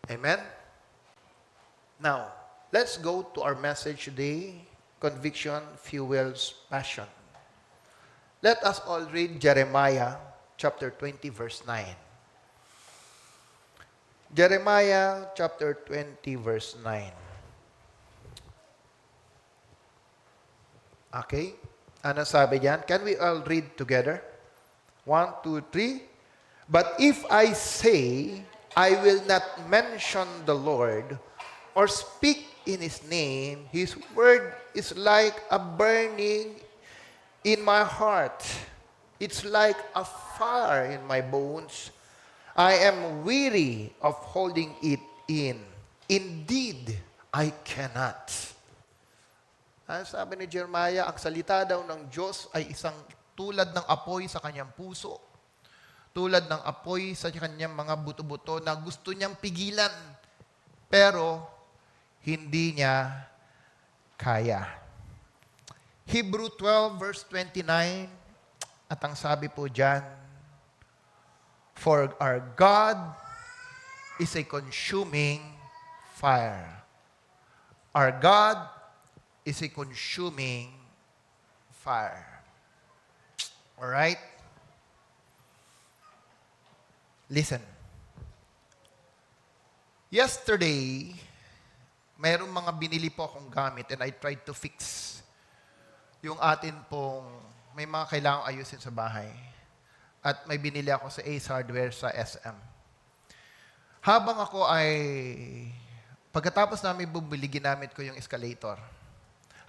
Amen? Now, let's go to our message today. Conviction fuels passion. Let us all read Jeremiah chapter 20, verse 9. Jeremiah chapter 20, verse 9. Okay? Ano sabi diyan? Can we all read together? 1, 2, 3. But if I say, I will not mention the Lord or speak in His name, His word is like a burning in my heart. It's like a fire in my bones. I am weary of holding it in. Indeed, I cannot. Ang sabi ni Jeremiah, ang salita daw ng Diyos ay isang tulad ng apoy sa kanyang puso. Tulad ng apoy sa kanyang mga buto-buto na gusto niyang pigilan. Pero, hindi niya kaya. Hebrew 12 verse 29, at ang sabi po dyan, for our God is a consuming fire. Our God is a consuming fire. Alright? Listen. Yesterday, mayroong mga binili po akong gamit and I tried to fix yung atin pong may mga kailangang ayusin sa bahay. At may binili ako sa Ace Hardware sa SM. Habang ako ay, pagkatapos namin bumili, ginamit ko yung escalator.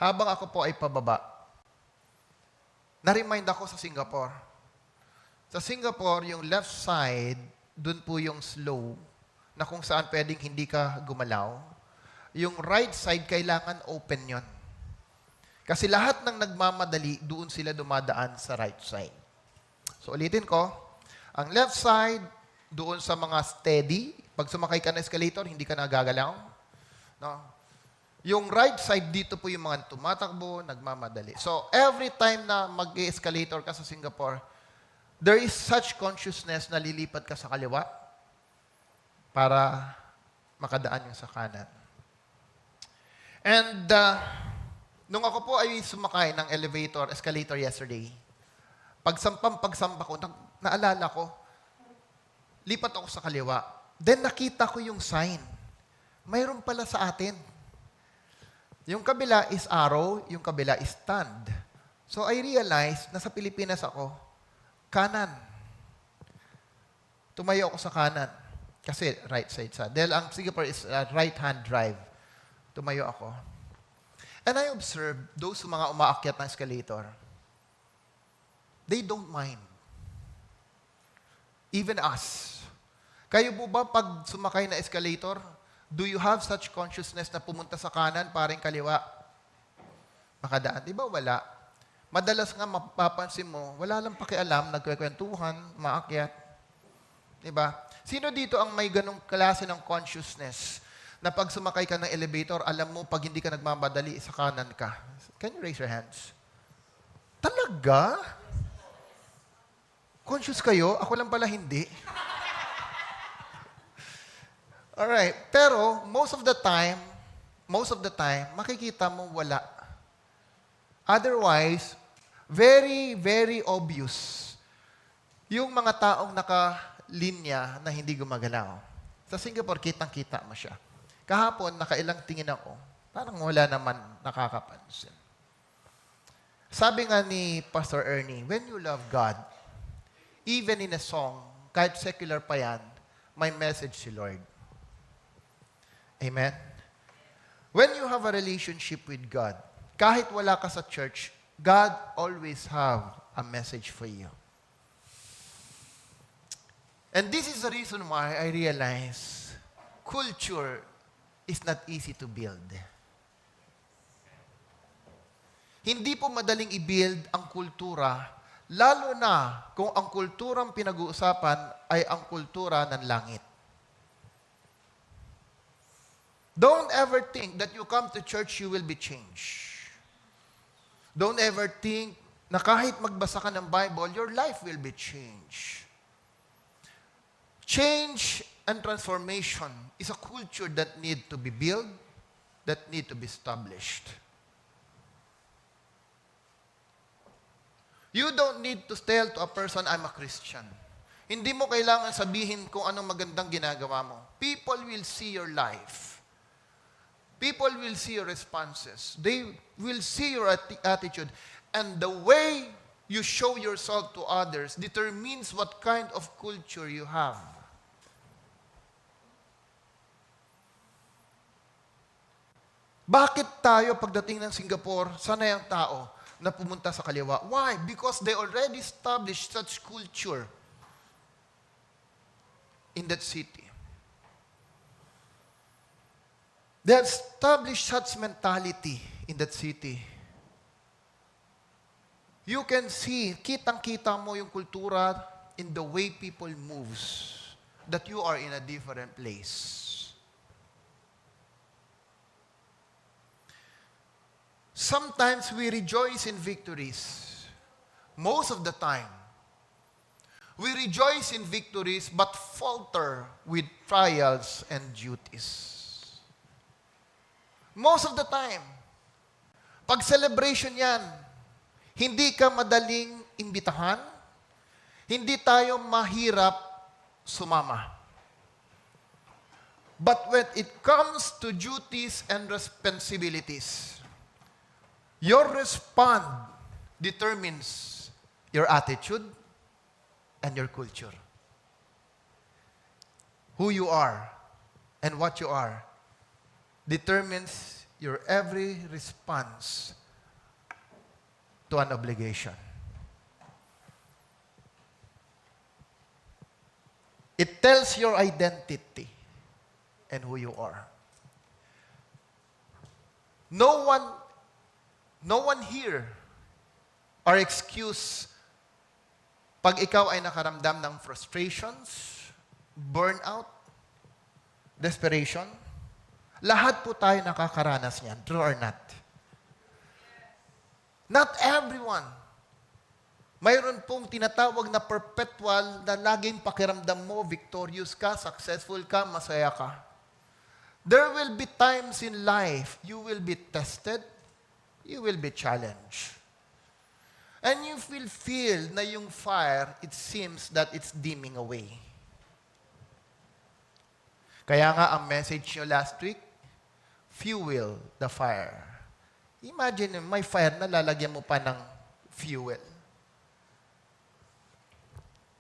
Habang ako po ay pababa, na-remind ako sa Singapore. Sa Singapore, yung left side, dun po yung slow, na kung saan pwedeng hindi ka gumalaw. Yung right side, kailangan open yon. Kasi lahat ng nagmamadali, doon sila dumadaan sa right side. So ulitin ko, ang left side, doon sa mga steady, pag sumakay ka ng escalator, hindi ka nagagalaw. No? Yung right side, dito po yung mga tumatakbo, nagmamadali. So every time na mag-escalator ka sa Singapore, there is such consciousness na lilipat ka sa kaliwa para makadaan yung sa kanan. And nung ako po ay sumakay ng escalator yesterday, pagsampa ko, naalala ko, lipat ako sa kaliwa. Then nakita ko yung sign. Mayroon pala sa atin. Yung kabila is arrow, yung kabila is stand. So I realized, nasa Pilipinas ako, kanan. Tumayo ako sa kanan. Kasi right side sa. Dahil ang Singapore is right-hand drive. Tumayo ako. And I observed those mga umaakyat ng escalator. They don't mind. Even us. Kayo po ba pag sumakay na escalator, do you have such consciousness na pumunta sa kanan, paring kaliwa? Makadaan. Di ba wala? Madalas nga mapapansin mo, wala lang pakialam, nagkwekwentuhan, maakyat. Di ba? Sino dito ang may ganong klase ng consciousness na pag sumakay ka ng elevator, alam mo pag hindi ka nagmamadali, sa kanan ka? Can you raise your hands? Talaga? Conscious kayo? Ako lang pala hindi. Alright. Pero, most of the time, makikita mo wala. Otherwise, very, very obvious yung mga taong nakalinya na hindi gumagalaw. Sa Singapore, kitang-kita mo siya. Kahapon, nakailang tingin ako, parang wala naman nakakapansin. Sabi nga ni Pastor Ernie, when you love God, even in a song, kahit secular pa yan, may message si Lord. Amen? When you have a relationship with God, kahit wala ka sa church, God always have a message for you. And this is the reason why I realize culture is not easy to build. Hindi po madaling i-build ang kultura, lalo na kung ang kulturang pinag-uusapan ay ang kultura ng langit. Don't ever think that you come to church, you will be changed. Don't ever think na kahit magbasa ka ng Bible, your life will be changed. Change and transformation is a culture that need to be built, that need to be established. You don't need to tell to a person, I'm a Christian. Hindi mo kailangan sabihin kung anong magandang ginagawa mo. People will see your life. People will see your responses. They will see your attitude. And the way you show yourself to others determines what kind of culture you have. Bakit tayo pagdating ng Singapore, sanay ang tao na pumunta sa kaliwa? Why? Because they already established such culture in that city. They have established such mentality in that city. You can see, kitang-kita mo yung kultura in the way people moves, that you are in a different place. Sometimes we rejoice in victories. Most of the time, we rejoice in victories but falter with trials and duties. Most of the time, pag celebration yan, hindi ka madaling imbitahan, hindi tayo mahirap sumama. But when it comes to duties and responsibilities, your response determines your attitude and your culture. Who you are and what you are determines your every response to an obligation. It tells your identity and who you are. No one here are excused pag ikaw ay nakaramdam ng frustrations, burnout, desperation. Lahat po tayo nakakaranas niyan, true or not? Not everyone. Mayroon pong tinatawag na perpetual na laging pakiramdam mo, victorious ka, successful ka, masaya ka. There will be times in life you will be tested, you will be challenged. And you will feel na yung fire, it seems that it's dimming away. Kaya nga ang message nyo last week, fuel the fire. Imagine, may fire na lalagyan mo pa ng fuel.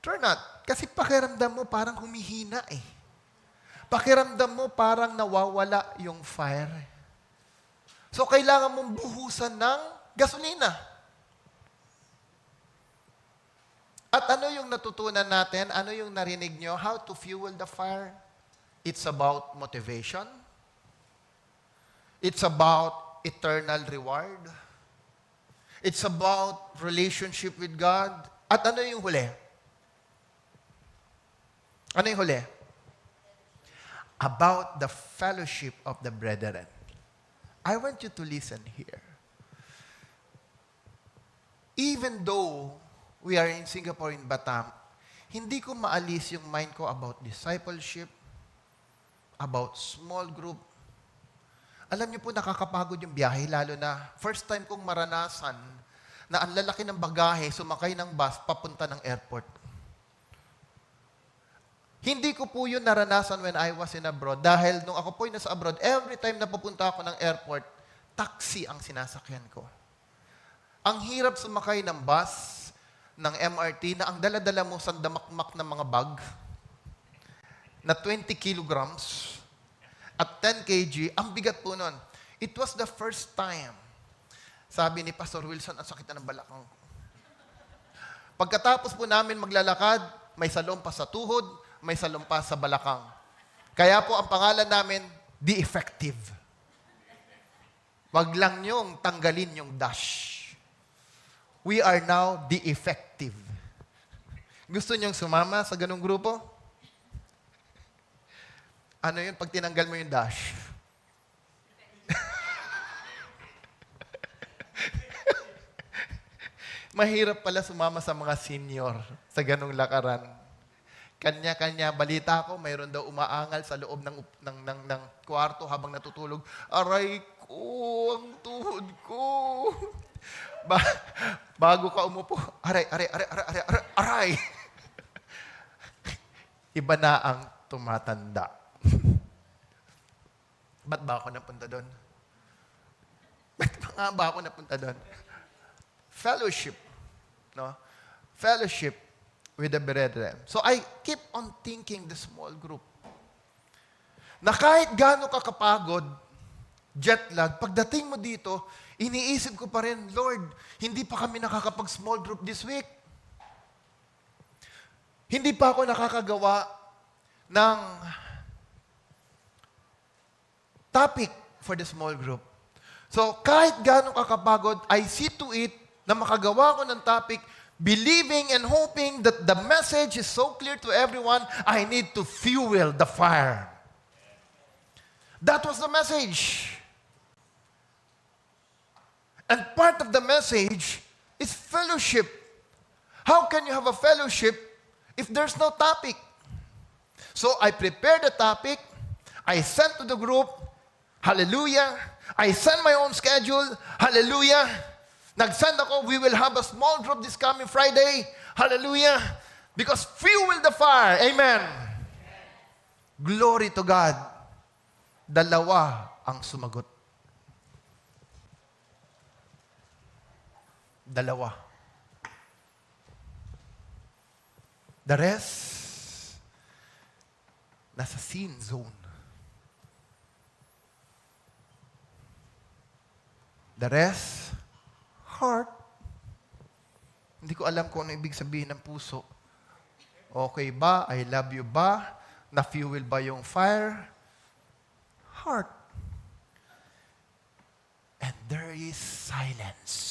True not? Kasi pakiramdam mo parang humihina eh. Pakiramdam mo parang nawawala yung fire. So, kailangan mong buhusan ng gasolina. At ano yung natutunan natin? Ano yung narinig nyo? How to fuel the fire? It's about motivation. It's about eternal reward. It's about relationship with God. At ano yung huli? Ano yung huli? About the fellowship of the brethren. I want you to listen here. Even though we are in Singapore, in Batam, hindi ko maalis yung mind ko about discipleship, about small group. Alam niyo po, nakakapagod yung biyahe, lalo na first time kong maranasan na ang lalaki ng bagahe, sumakay ng bus, papunta ng airport. Hindi ko po yun naranasan when I was in abroad dahil nung ako po nasa abroad, every time na pupunta ako ng airport, taxi ang sinasakyan ko. Ang hirap sumakay ng bus, ng MRT, na ang dala-dala mo sandamakmak ng mga bag na 20 kilograms at 10 kg, ang bigat po nun. It was the first time. Sabi ni Pastor Wilson, ang sakit na ng balakang ko. Pagkatapos po namin maglalakad, may salumpas sa tuhod, may salumpas sa balakang. Kaya po ang pangalan namin, The Effective. Wag lang niyong tanggalin yung dash. We are now The Effective. Gusto niyong sumama sa ganung grupo? Ano yun pag tinanggal mo yung dash? Mahirap pala sumama sa mga senior sa ganung lakaran. Kanya-kanya, balita ko, mayroon daw umaangal sa loob ng kwarto habang natutulog. Aray ko, ang tuhod ko. Ba, bago ka umupo, aray, aray, aray, aray, aray, aray, aray. Iba na ang tumatanda. Ba't ba ako napunta doon? Ba't nga ba ako napunta doon? Fellowship. No? Fellowship with the brethren. So I keep on thinking the small group. Na kahit gaano ka kapagod, jet lag, pagdating mo dito, iniisip ko pa rin, Lord, hindi pa kami nakakapag-small group this week. Hindi pa ako nakakagawa ng topic for the small group. So, kahit gaano kakapagod, I see to it na makagawa ko ng topic, believing and hoping that the message is so clear to everyone, I need to fuel the fire. That was the message. And part of the message is fellowship. How can you have a fellowship if there's no topic? So I prepared the topic, I sent to the group, hallelujah. I sent my own schedule, hallelujah. Nag-send ako, we will have a small group this coming Friday, hallelujah. Because fuel the fire, amen. Glory to God. Dalawa ang sumagot. Dalawa. The rest, nasa sin zone. The rest, heart. Hindi ko alam kung ano ibig sabihin ng puso. Okay ba? I love you ba? Na-fuel ba yung fire? Heart. And there is silence.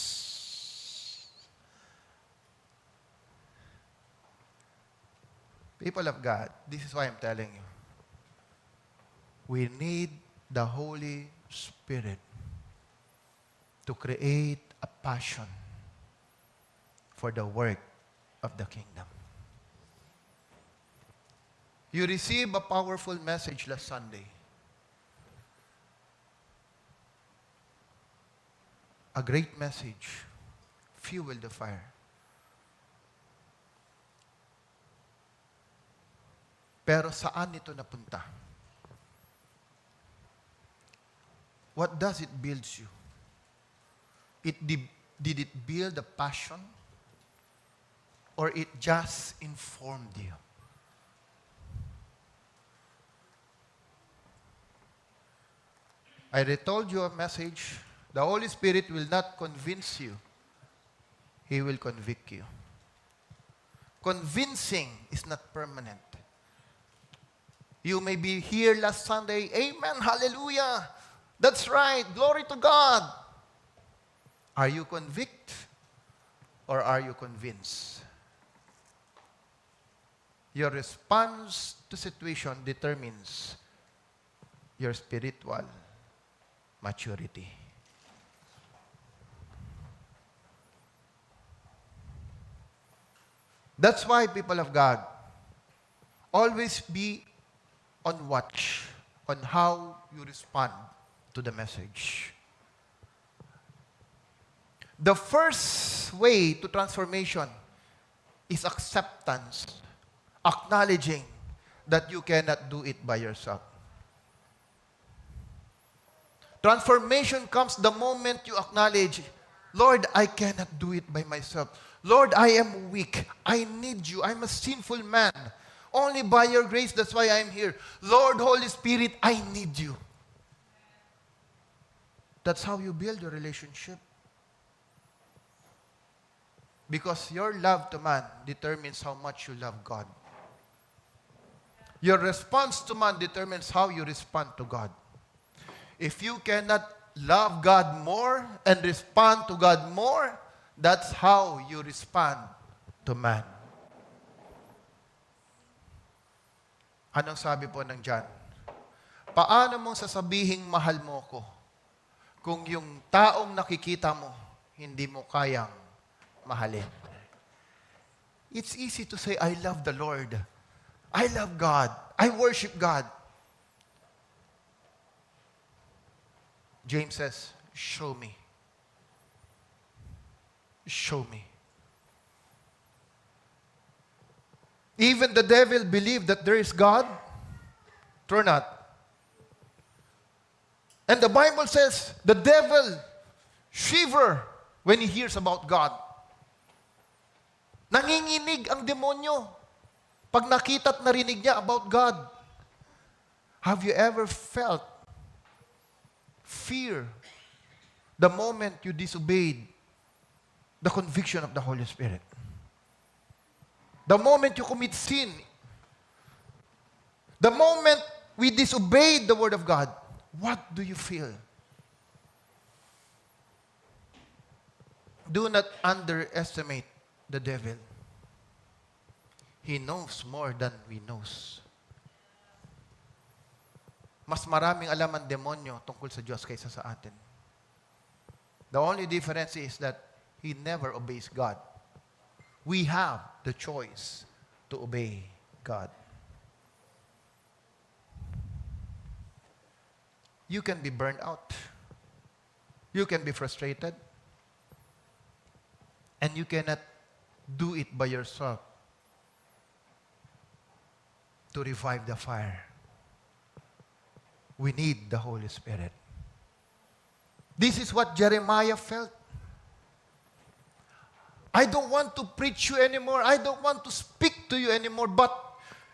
People of God, this is why I'm telling you. We need the Holy Spirit to create a passion for the work of the kingdom. You received a powerful message last Sunday. A great message. Fuel the fire. Pero saan ito napunta? What does it build you? Did it build a passion? Or it just informed you? I told you a message. The Holy Spirit will not convince you. He will convict you. Convincing is not permanent. You may be here last Sunday. Amen. Hallelujah. That's right. Glory to God. Are you convicted or are you convinced? Your response to situation determines your spiritual maturity. That's why, people of God, always be on watch on how you respond to the message. The first way to transformation is acceptance, acknowledging that you cannot do it by yourself. Transformation comes the moment you acknowledge, Lord, I cannot do it by myself. Lord, I am weak. I need you. I'm a sinful man. Only by your grace, that's why I'm here. Lord, Holy Spirit, I need you. That's how you build your relationship. Because your love to man determines how much you love God. Your response to man determines how you respond to God. If you cannot love God more and respond to God more, that's how you respond to man. Anong sabi po ng John? Paano mong sasabihing mahal mo ko kung yung taong nakikita mo, hindi mo kayang mahalin? It's easy to say, I love the Lord. I love God. I worship God. James says, show me. Show me. Even the devil believed that there is God. True or not? And the Bible says, the devil shiver when he hears about God. Nanginginig ang demonyo pag nakita at narinig niya about God. Have you ever felt fear the moment you disobeyed the conviction of the Holy Spirit? The moment you commit sin, the moment we disobeyed the Word of God, what do you feel? Do not underestimate the devil. He knows more than we knows. Mas maraming alam ang demonyo tungkol sa Diyos kaysa sa atin. The only difference is that he never obeys God. We have the choice to obey God. You can be burned out. You can be frustrated. And you cannot do it by yourself to revive the fire. We need the Holy Spirit. This is what Jeremiah felt. I don't want to preach you anymore. I don't want to speak to you anymore. But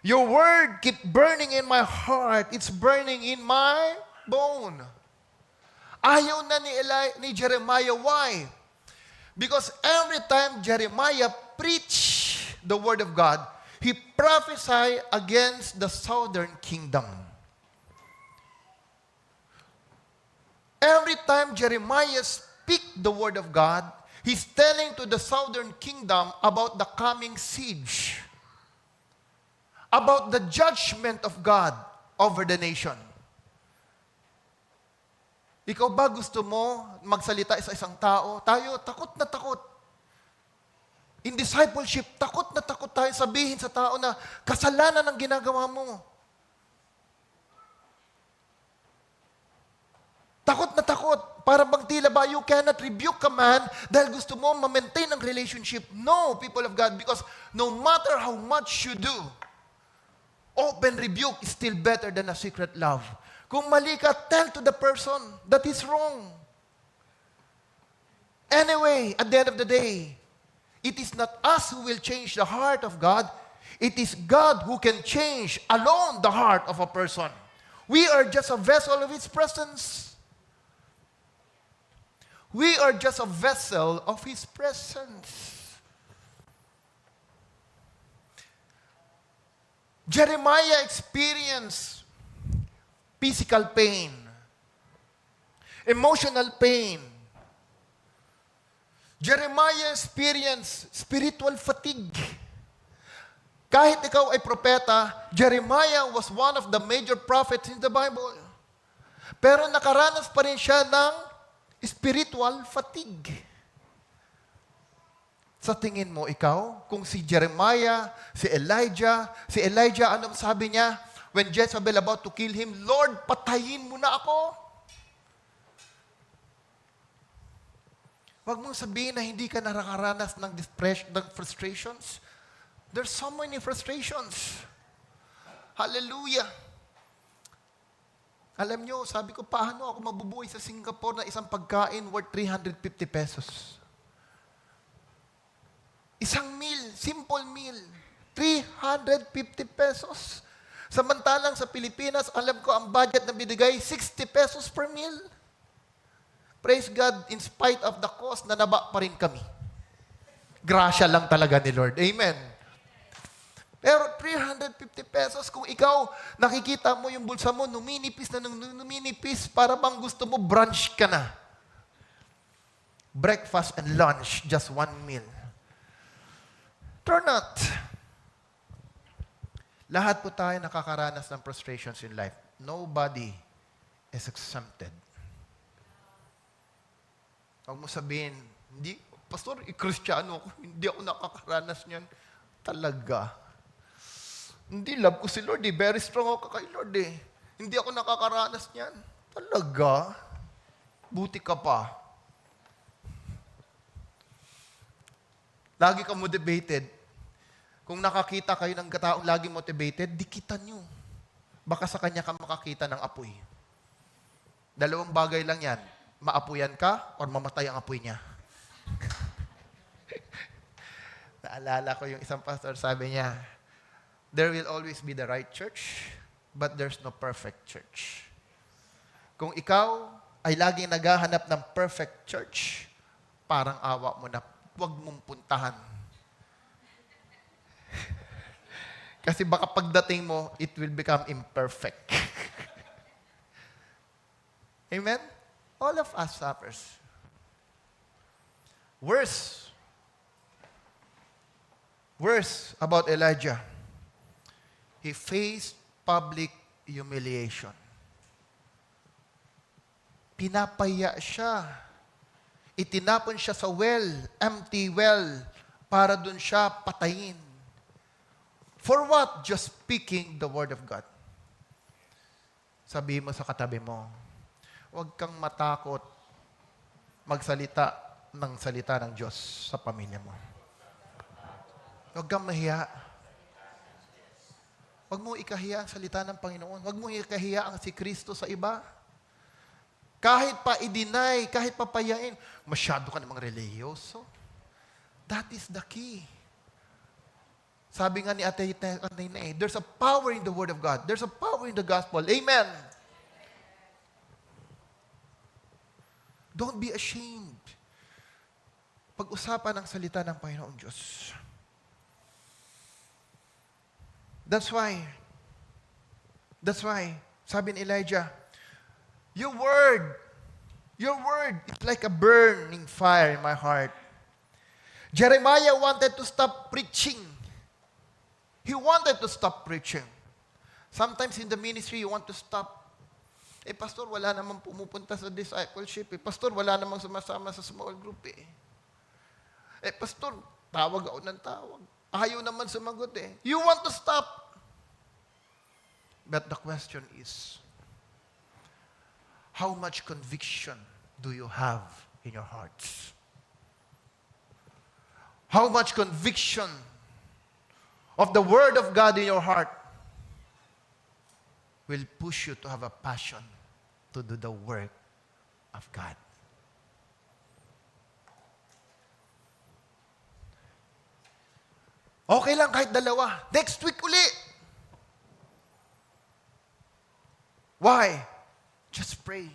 your word keep burning in my heart. It's burning in my bone. Ayaw na ni Jeremiah. Why? Because every time Jeremiah preached the word of God, he prophesied against the southern kingdom. Every time Jeremiah speaks the word of God, he's telling to the southern kingdom about the coming siege, about the judgment of God over the nation. Ikaw ba gusto mo magsalita sa isang tao? Tayo, takot na takot. In discipleship, takot na takot tayo sabihin sa tao na kasalanan ang ginagawa mo. Takot na takot. Para bang tila ba you cannot rebuke a man dahil gusto mo ma-maintain ang relationship. No, people of God, because no matter how much you do, open rebuke is still better than a secret love. Kung mali ka, tell to the person that is wrong. Anyway, at the end of the day, it is not us who will change the heart of God. It is God who can change alone the heart of a person. We are just a vessel of His presence. We are just a vessel of His presence. Jeremiah experienced physical pain, emotional pain. Jeremiah experienced spiritual fatigue. Kahit ikaw ay propeta, Jeremiah was one of the major prophets in the Bible. Pero nakaranas pa rin siya ng spiritual fatigue. Sa tingin mo, ikaw, kung si Jeremiah, si Elijah, ano sabi niya? When Jezebel about to kill him, Lord, patayin mo na ako. Huwag mong sabihin na hindi ka nakakaranas ng frustrations. There's so many frustrations. Hallelujah. Alam nyo, sabi ko, paano ako mabubuhay sa Singapore na isang pagkain worth 350 pesos? Isang meal, simple meal, 350 pesos. Samantalang sa Pilipinas, alam ko ang budget na binigay, 60 pesos per meal. Praise God, in spite of the cost, nanaba pa rin kami. Grasya lang talaga ni Lord. Amen. Pero 350 pesos, kung ikaw, nakikita mo yung bulsa mo, numinipis na numinipis, para bang gusto mo, brunch ka na. Breakfast and lunch, just one meal. Turn not. Lahat po tayo nakakaranas ng frustrations in life. Nobody is exempted. Huwag mo sabihin, hindi, Pastor, Kristiyano ako, hindi ako nakakaranas niyan. Talaga. Hindi, love ko si Lord eh. Very strong ako kay Lord eh. Hindi ako nakakaranas niyan. Talaga? Buti ka pa. Lagi ka motivated. Kung nakakita kayo ng taong lagi motivated, dikitan nyo. Baka sa kanya ka makakita ng apoy. Dalawang bagay lang yan. Maapuyan ka or mamatay ang apoy niya. Naalala ko yung isang pastor, sabi niya, there will always be the right church, but there's no perfect church. Kung ikaw ay laging naghahanap ng perfect church, parang awa mo na, huwag mong puntahan. Kasi baka pagdating mo, it will become imperfect. Amen? All of us suffers. Worse about Elijah. He faced public humiliation. Pinapaya siya. Itinapon siya sa well, empty well, para dun siya patayin. For what? Just speaking the word of God. Sabihin mo sa katabi mo, huwag kang matakot magsalita ng salita ng Diyos sa pamilya mo. Huwag kang mahiya. Huwag mo ikahiya ang salita ng Panginoon. Huwag mo ikahiya ang si Kristo sa iba. Kahit pa i-deny, kahit pa payain, masyado ka namang reliyoso. That is the key. Sabi nga ni Ate Nay, there's a power in the Word of God. There's a power in the gospel. Amen. Don't be ashamed. Pag-usapan ang salita ng Panginoong Diyos. That's why, sabi ni Elijah, your word is like a burning fire in my heart. Jeremiah wanted to stop preaching. He wanted to stop preaching. Sometimes in the ministry, you want to stop. Pastor, wala namang pumupunta sa discipleship. Pastor, wala namang sumasama sa small group Pastor, tawag ako ng tawag. Ayaw naman sumagot You want to stop. But the question is, how much conviction do you have in your hearts? How much conviction of the Word of God in your heart will push you to have a passion to do the work of God? Okay lang kahit dalawa. Next week uli. Why? Just pray.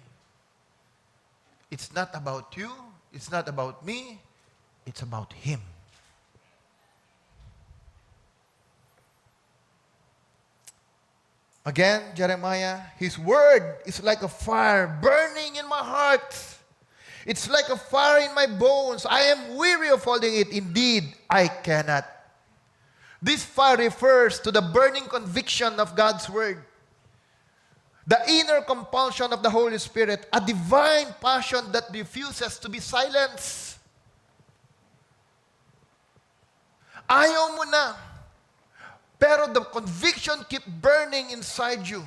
It's not about you. It's not about me. It's about Him. Again, Jeremiah, His word is like a fire burning in my heart. It's like a fire in my bones. I am weary of holding it. Indeed, I cannot. This fire refers to the burning conviction of God's word. The inner compulsion of the Holy Spirit, a divine passion that refuses to be silenced. Ayaw mo na. Pero the conviction keep burning inside you.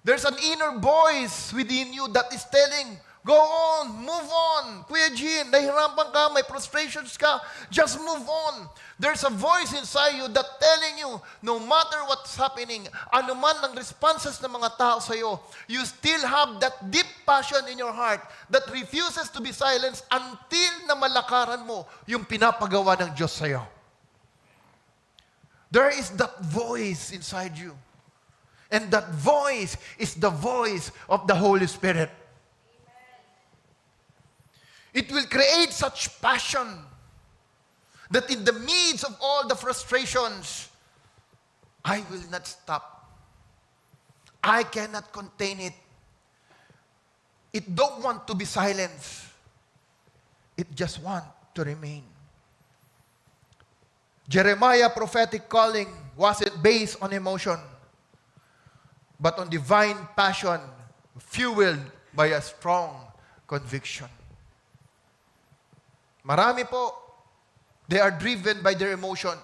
There's an inner voice within you that is telling, go on, move on. Kuya Jean, nahihirapan ka, may frustrations ka, just move on. There's a voice inside you that telling you, no matter what's happening, anuman ang responses ng mga tao sa iyo, you still have that deep passion in your heart that refuses to be silenced until na malakaran mo yung pinapagawa ng Diyos sa iyo. There is that voice inside you. And that voice is the voice of the Holy Spirit. It will create such passion that in the midst of all the frustrations, I will not stop. I cannot contain it. It don't want to be silenced. It just want to remain. Jeremiah's prophetic calling wasn't based on emotion, but on divine passion, fueled by a strong conviction. Marami po, they are driven by their emotion.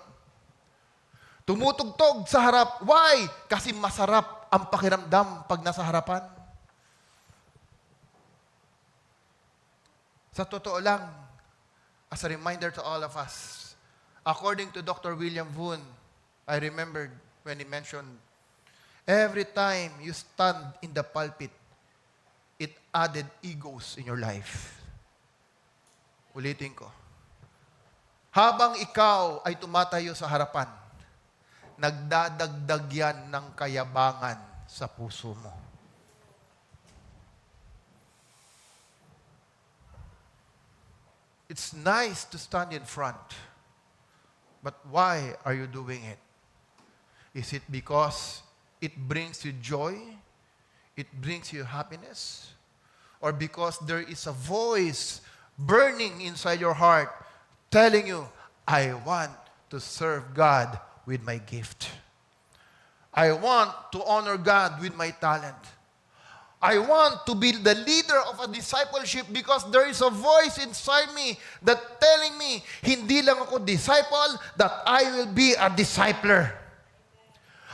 Tumutugtog sa harap. Why? Kasi masarap ang pakiramdam pag nasa harapan. Sa totoo lang, as a reminder to all of us, according to Dr. William Woon, I remembered when he mentioned, every time you stand in the pulpit, it added egos in your life. Ulitin ko. Habang ikaw ay tumatayo sa harapan, nagdadagdag yan ng kayabangan sa puso mo. It's nice to stand in front, but why are you doing it? Is it because it brings you joy? It brings you happiness? Or because there is a voice burning inside your heart telling you, I want to serve God with my gift. I want to honor God with my talent. I want to be the leader of a discipleship because there is a voice inside me that telling me, hindi lang ako disciple, that I will be a discipler.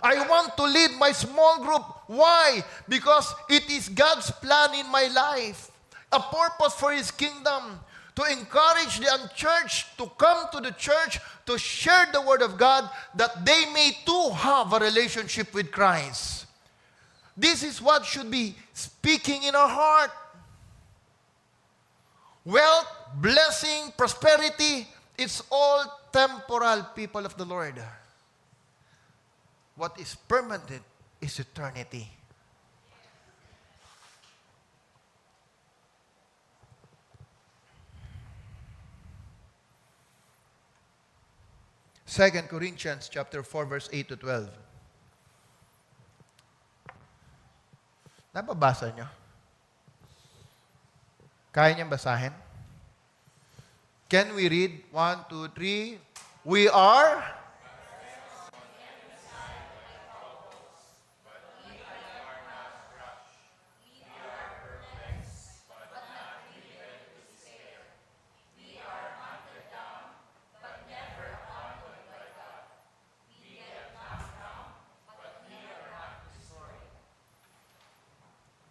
I want to lead my small group. Why? Because it is God's plan in my life, a purpose for His kingdom, to encourage the unchurched to come to the church to share the Word of God that they may too have a relationship with Christ. This is what should be speaking in our heart. Wealth, blessing, prosperity, it's all temporal, people of the Lord. What is permanent is eternity. Second Corinthians chapter 4, verse 8 to 12. Nababasa nyo? Kaya niyang basahin? Can we read? 1, 2, 3. We are...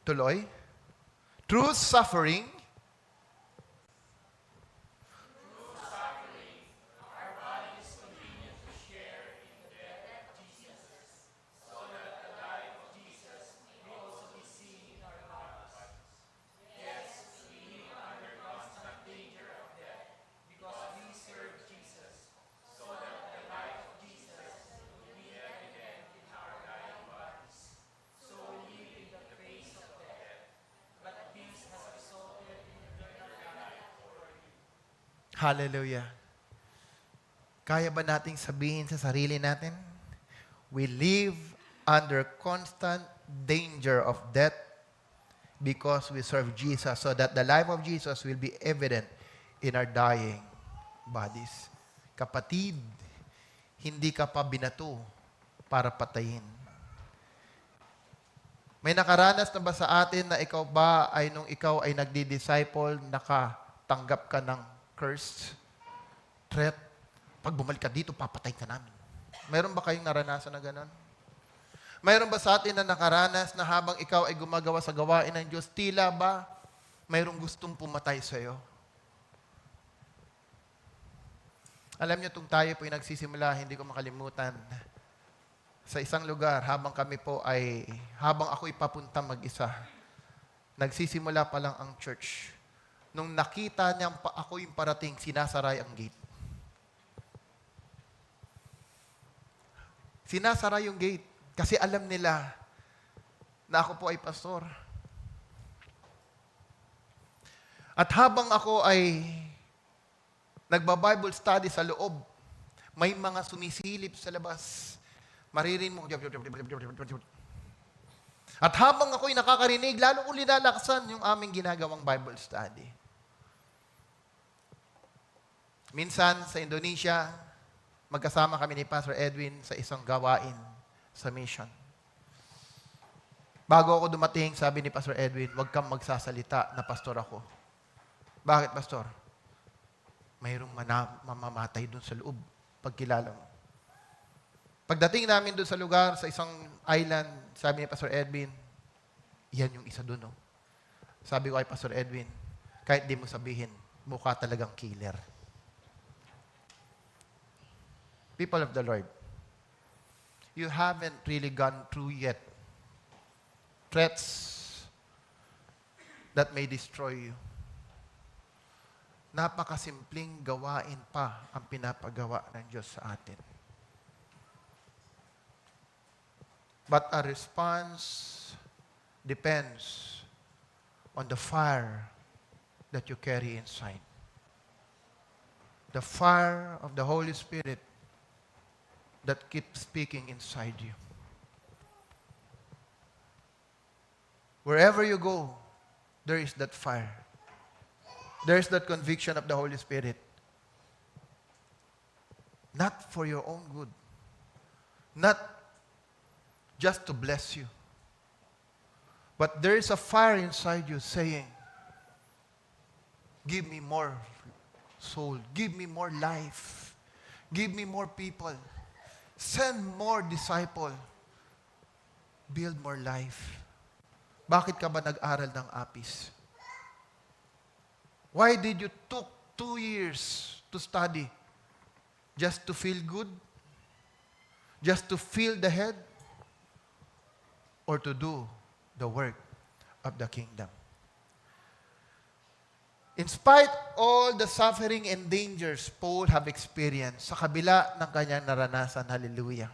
Tuloy. Through suffering, hallelujah. Kaya ba nating sabihin sa sarili natin, we live under constant danger of death because we serve Jesus, so that the life of Jesus will be evident in our dying bodies. Kapatid, hindi ka pa binato para patayin. May nakaranas na ba sa atin na ikaw ba ay nung ikaw ay nagdi-disciple, nakatanggap ka ng curse, threat, pag bumalik ka dito, papatay ka namin. Mayroon ba kayong naranasan na gano'n? Mayroon ba sa atin na nakaranas na habang ikaw ay gumagawa sa gawain ng Diyos, tila ba mayroong gustong pumatay sa iyo? Alam niyo, itong tayo po ay nagsisimula, hindi ko makalimutan, sa isang lugar, habang ako'y papunta mag-isa, nagsisimula pa lang ang church. Nung nakita niyang ako yung parating, sinasaray ang gate. Sinasaray yung gate kasi alam nila na ako po ay pastor. At habang ako ay nagba-Bible study sa loob, may mga sumisilip sa labas. Maririn mo. At habang ako'y nakakarinig, lalo ko linalaksan yung aming ginagawang Bible study. Minsan sa Indonesia, magkasama kami ni Pastor Edwin sa isang gawain sa mission. Bago ako dumating, sabi ni Pastor Edwin, huwag kang magsasalita na pastor ako. Bakit, pastor? Mayroong mamamatay dun sa loob pag kilala mo. Pagdating namin doon sa lugar, sa isang island, sabi ni Pastor Edwin, yan yung isa doon, no? Sabi ko kay Pastor Edwin, kahit di mo sabihin, mukha talagang killer. People of the Lord, you haven't really gone through yet threats that may destroy you. Napakasimpleng gawain pa ang pinapagawa ng Diyos sa atin. But our response depends on the fire that you carry inside. The fire of the Holy Spirit that keeps speaking inside you. Wherever you go, there is that fire. There is that conviction of the Holy Spirit. Not for your own good. Not just to bless you. But there is a fire inside you saying, give me more soul. Give me more life. Give me more people. Send more disciple. Build more life. Bakit ka ba nag-aral ng APIS? Why did you took 2 years to study? Just to feel good? Just to feel the head? Or to do the work of the kingdom? In spite all the suffering and dangers Paul have experienced, sa kabila ng kanyang naranasan, hallelujah.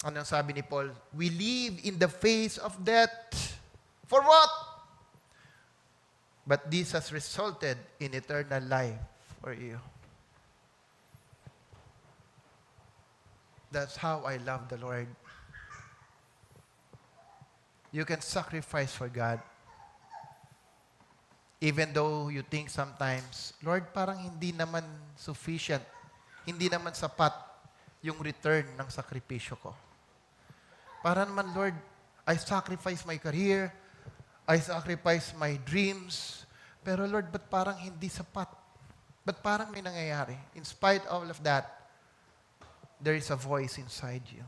Anong sabi ni Paul? We live in the face of death. For what? But this has resulted in eternal life for you. That's how I love the Lord. You can sacrifice for God. Even though you think sometimes, Lord, parang hindi naman sufficient, hindi naman sapat yung return ng sakripisyo ko. Para naman, Lord, I sacrifice my career, I sacrifice my dreams, pero Lord, ba't parang hindi sapat? Ba't parang may nangyayari? In spite of all of that, there is a voice inside you.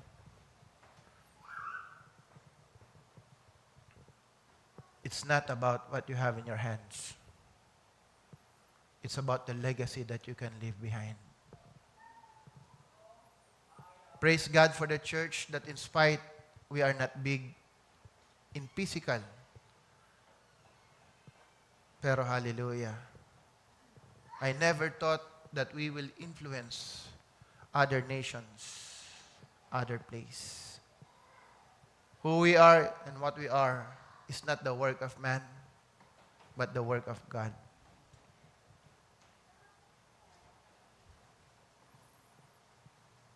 It's not about what you have in your hands. It's about the legacy that you can leave behind. Praise God for the church that in spite we are not big in physical. Pero hallelujah. I never thought that we will influence other nations, other place. Who we are and what we are is not the work of man, but the work of God.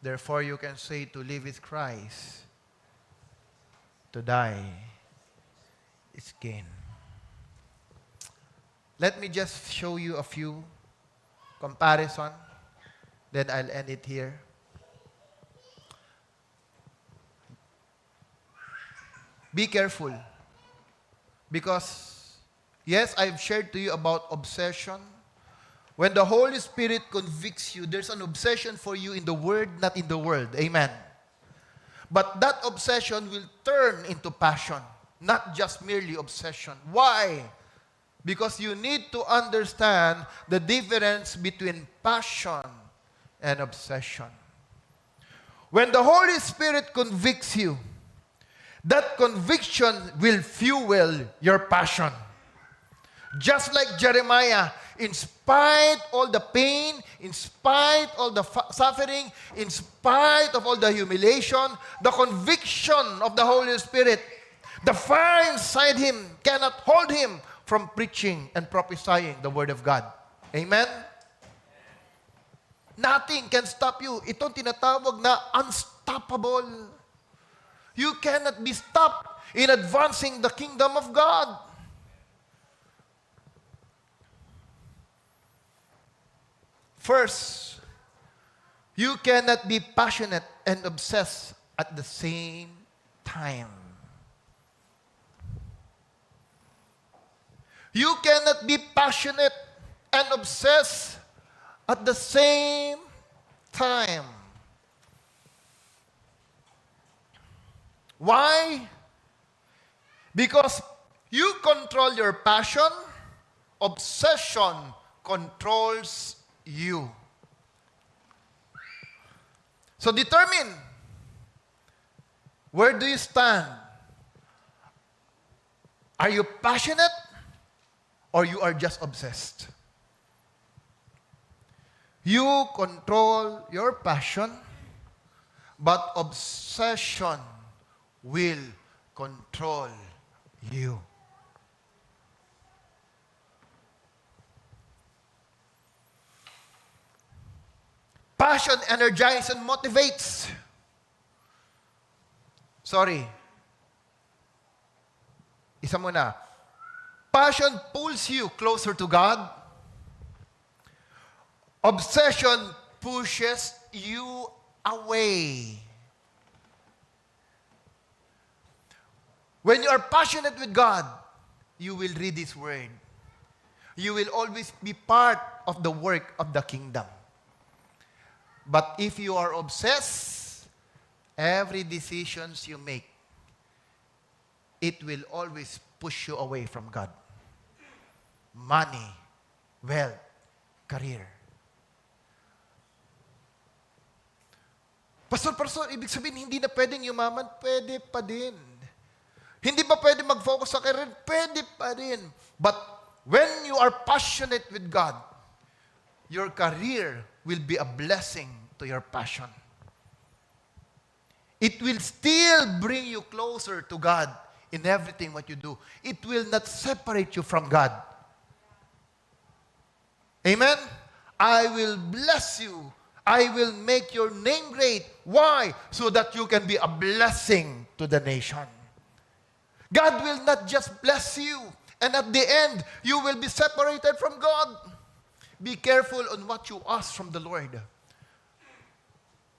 Therefore, you can say to live is Christ, to die is gain. Let me just show you a few comparison, then I'll end it here. Be careful. Because, yes, I've shared to you about obsession. When the Holy Spirit convicts you, there's an obsession for you in the Word, not in the world. Amen. But that obsession will turn into passion, not just merely obsession. Why? Because you need to understand the difference between passion and obsession. When the Holy Spirit convicts you, that conviction will fuel your passion. Just like Jeremiah, in spite all the pain, in spite all the suffering, in spite of all the humiliation, the conviction of the Holy Spirit, the fire inside him cannot hold him from preaching and prophesying the Word of God. Amen? Nothing can stop you. Itong tinatawag na unstoppable. You cannot be stopped in advancing the kingdom of God. First, you cannot be passionate and obsessed at the same time. You cannot be passionate and obsessed at the same time. Why? Because you control your passion, obsession controls you. So determine, where do you stand? Are you passionate or you are just obsessed? You control your passion, but obsession will control you. Passion energizes and motivates. Sorry. Isa muna. Passion pulls you closer to God. Obsession pushes you away. When you are passionate with God, you will read His Word. You will always be part of the work of the kingdom. But if you are obsessed, every decisions you make, it will always push you away from God. Money, wealth, career. Pastor, ibig sabihin, hindi na pwedeng yumaman? Pwede pa din. Hindi ba pwede mag-focus sa career? Pwede pa rin. But when you are passionate with God, your career will be a blessing to your passion. It will still bring you closer to God in everything what you do. It will not separate you from God. Amen? I will bless you. I will make your name great. Why? So that you can be a blessing to the nation. God will not just bless you, and at the end, you will be separated from God. Be careful on what you ask from the Lord.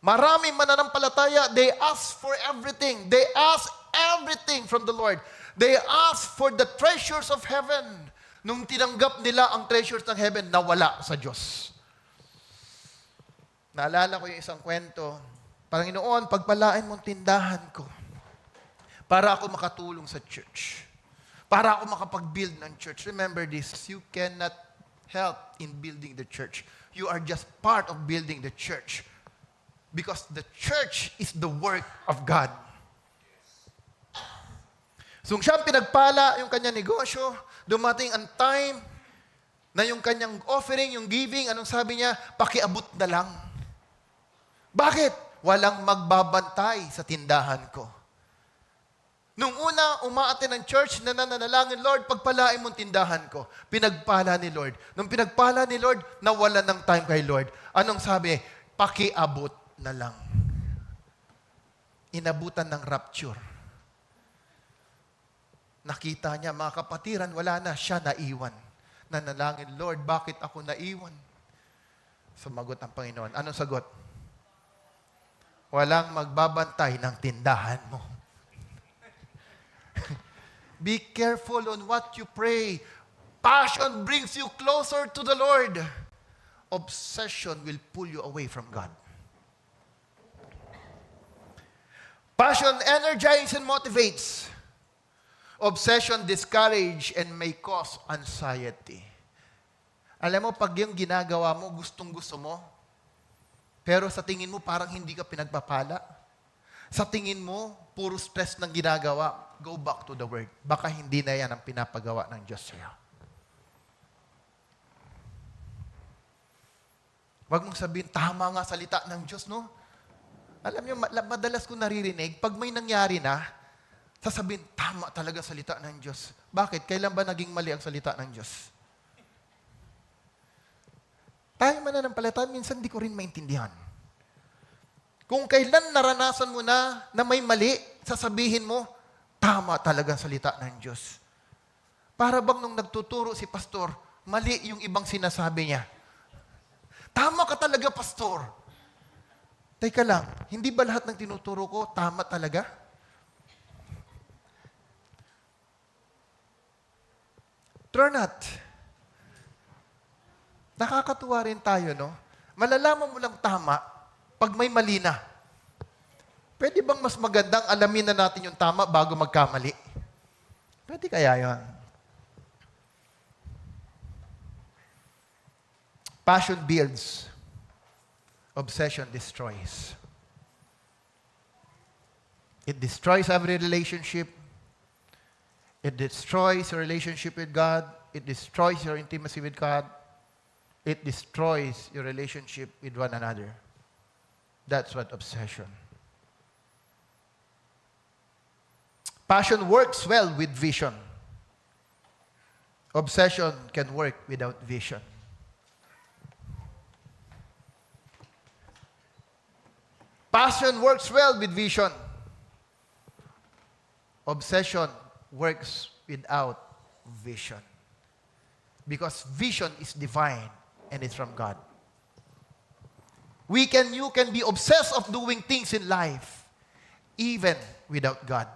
Maraming mananampalataya, they ask for everything. They ask everything from the Lord. They ask for the treasures of heaven. Nung tinanggap nila ang treasures ng heaven, nawala sa Diyos. Naalala ko yung isang kwento. Panginoon, pagpalain mong tindahan ko para ako makatulong sa church. Para ako makapag-build ng church. Remember this, you cannot help in building the church. You are just part of building the church. Because the church is the work of God. So siya pinagpala yung kanyang negosyo, dumating ang time na yung kanyang offering, yung giving, anong sabi niya? Pakiabot na lang. Bakit? Walang magbabantay sa tindahan ko. Nung una, umaaten ng church, nananalangin, Lord, pagpalain mong tindahan ko. Pinagpala ni Lord. Nung pinagpala ni Lord, nawalan ng time kay Lord. Anong sabi? Pakiabot na lang. Inabutan ng rapture. Nakita niya, mga kapatiran, wala na, siya naiwan. Nanalangin, Lord, bakit ako naiwan? Sumagot ang Panginoon. Anong sagot? Walang magbabantay ng tindahan mo. Be careful on what you pray. Passion brings you closer to the Lord. Obsession will pull you away from God. Passion energizes and motivates. Obsession discourages and may cause anxiety. Alam mo, pag yung ginagawa mo, gustong-gusto mo, pero sa tingin mo parang hindi ka pinagpapala. Sa tingin mo, puro stress ng ginagawa, go back to the Word. Baka hindi na yan ang pinapagawa ng Diyos sa'yo. Huwag mong sabihin, tama nga salita ng Diyos, no? Alam niyo, madalas ko naririnig, pag may nangyari na, sasabihin, tama talaga salita ng Diyos. Bakit? Kailan ba naging mali ang salita ng Diyos? Tayo mananampalataya, minsan di ko rin maintindihan. Kung kailan naranasan mo na may mali, sasabihin mo, tama talaga ang salita ng Diyos. Para bang nung nagtuturo si pastor, mali yung ibang sinasabi niya. Tama ka talaga, pastor. Teka lang, hindi ba lahat ng tinuturo ko tama talaga? True not. Nakakatuwa rin tayo, no? Malalaman mo lang tama pag may mali na. Pwede bang mas magandang alamin na natin yung tama bago magkamali? Pwede kaya yon? Passion builds. Obsession destroys. It destroys every relationship. It destroys your relationship with God. It destroys your intimacy with God. It destroys your relationship with one another. That's what obsession. Passion works well with vision. Obsession can work without vision. Passion works well with vision. Obsession works without vision. Because vision is divine and it's from God. You can be obsessed of doing things in life, even without God.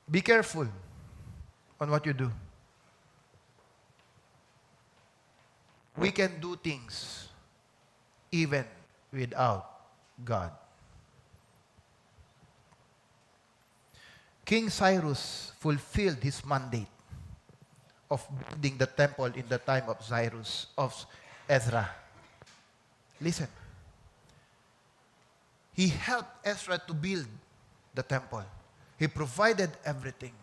Be careful on what you do. We can do things even without God. King Cyrus fulfilled his mandate of building the temple in the time of Ezra. Listen. He helped Ezra to build the temple. He provided everything.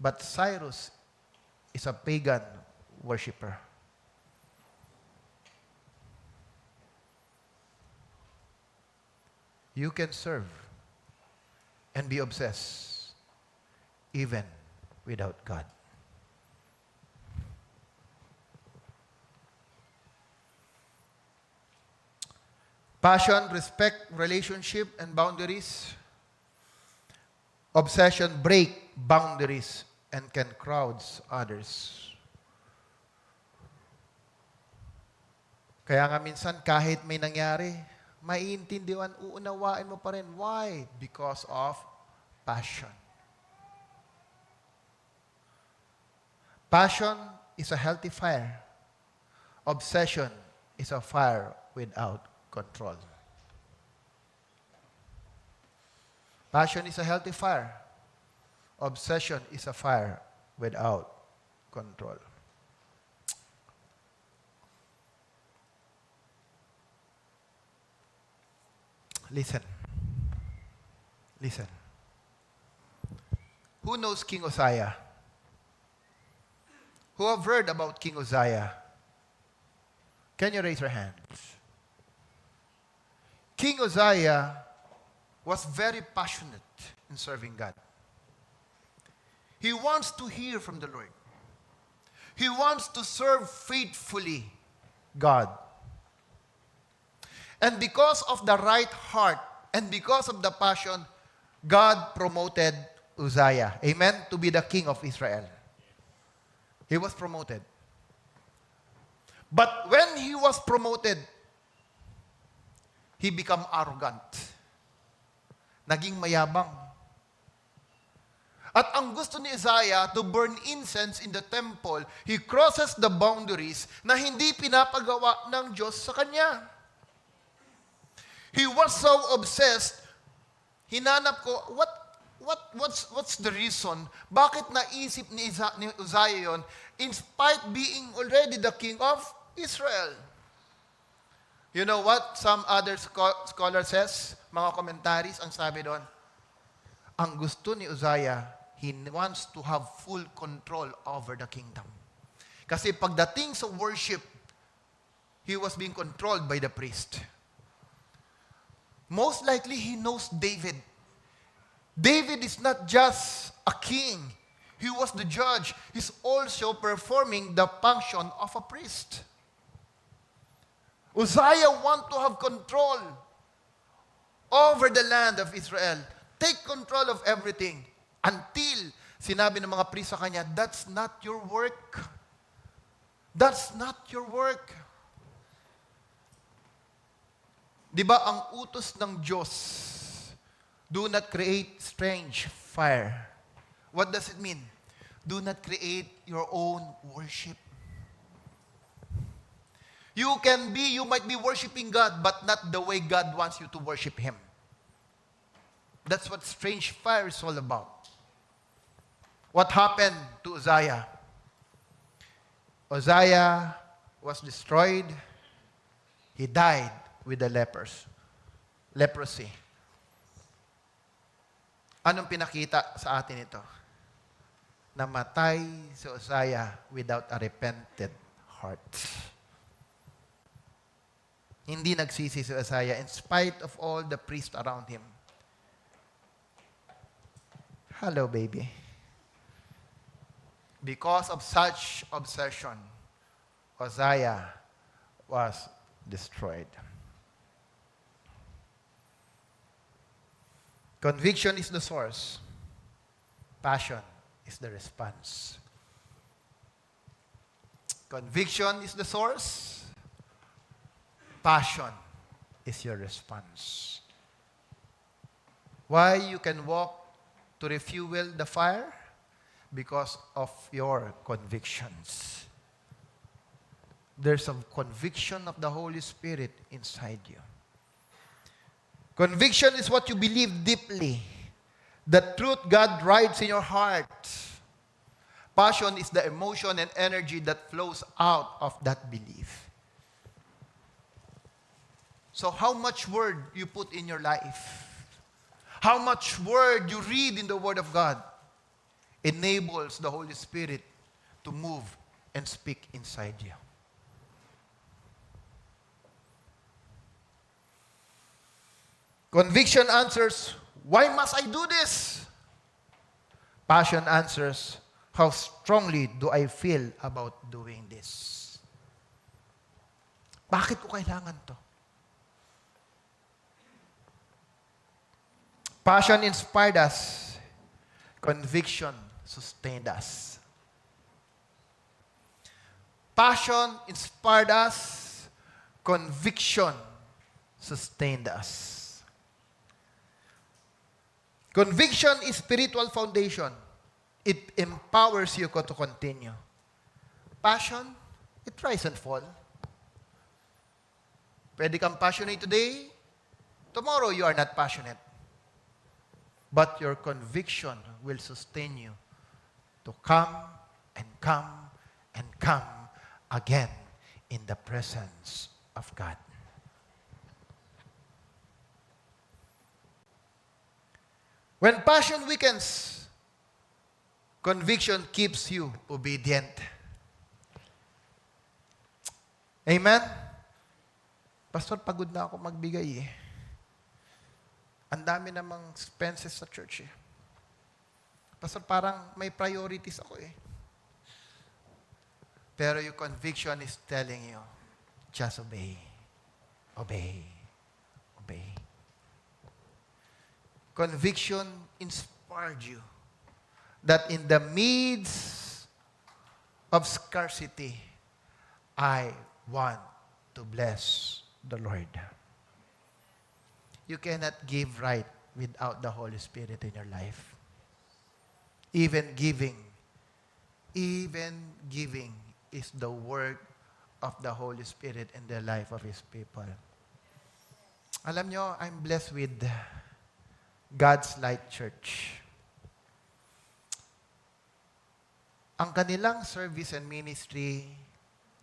But Cyrus is a pagan worshiper. You can serve and be obsessed even without God. Passion, respect, relationship, and boundaries. Obsession break boundaries and can crowds others. Kaya nga minsan kahit may nangyari, maiintindihan, uunawain mo pa rin. Why? Because of passion. Passion is a healthy fire. Obsession is a fire without control. Passion is a healthy fire. Obsession is a fire without control. Listen. Listen. Who knows King Uzziah? Who have heard about King Uzziah? Can you raise your hands? King Uzziah was very passionate in serving God. He wants to hear from the Lord. He wants to serve faithfully God. And because of the right heart and because of the passion, God promoted Uzziah, amen, to be the king of Israel. He was promoted. But when he was promoted, he became arrogant. Naging mayabang. At ang gusto ni Uzziah to burn incense in the temple, he crosses the boundaries na hindi pinapagawa ng Diyos sa kanya. He was so obsessed, hinanap ko, what's the reason? Bakit naisip ni Uzziah yun, in spite being already the king of Israel? You know what some other scholar says? Mga commentaries, ang sabi doon, ang gusto ni Uzziah, he wants to have full control over the kingdom. Kasi pagdating sa worship, he was being controlled by the priest. Most likely, he knows David. David is not just a king. He was the judge. He's also performing the function of a priest. Uzziah want to have control over the land of Israel. Take control of everything. Until sinabi ng mga priest sa kanya, that's not your work. That's not your work. Di ba ang utos ng Diyos, do not create strange fire. What does it mean? Do not create your own worship. You might be worshiping God, but not the way God wants you to worship Him. That's what strange fire is all about. What happened to Uzziah? Uzziah was destroyed. He died with the leprosy. Anong pinakita sa atin ito? Namatay si Uzziah without a repentant heart. Hindi nagsisi si Uzziah in spite of all the priests around him. Hello, baby. Because of such obsession, Uzziah was destroyed. Conviction is the source. Passion is the response. Conviction is the source. Passion is your response. Why you can walk to refuel the fire? Because of your convictions. There's a conviction of the Holy Spirit inside you. Conviction is what you believe deeply. The truth God writes in your heart. Passion is the emotion and energy that flows out of that belief. So how much word you put in your life, how much word you read in the Word of God enables the Holy Spirit to move and speak inside you. Conviction answers, why must I do this? Passion answers, how strongly do I feel about doing this? Bakit ko kailangan to? Passion inspired us. Conviction sustained us. Passion inspired us. Conviction sustained us. Conviction is spiritual foundation. It empowers you to continue. Passion, it rise and fall. Pwede kang passionate today, tomorrow you are not passionate. But your conviction will sustain you to come and come and come again in the presence of God. When passion weakens, conviction keeps you obedient. Amen? Pastor, pagod na ako magbigay eh. Ang dami namang expenses sa church eh. Pastor, parang may priorities ako eh. Pero your conviction is telling you, just obey. Obey. Obey. Conviction inspired you that in the midst of scarcity, I want to bless the Lord. You cannot give right without the Holy Spirit in your life. Even giving is the work of the Holy Spirit in the life of His people. Alam nyo, I'm blessed with God's Light Church. Ang kanilang service and ministry,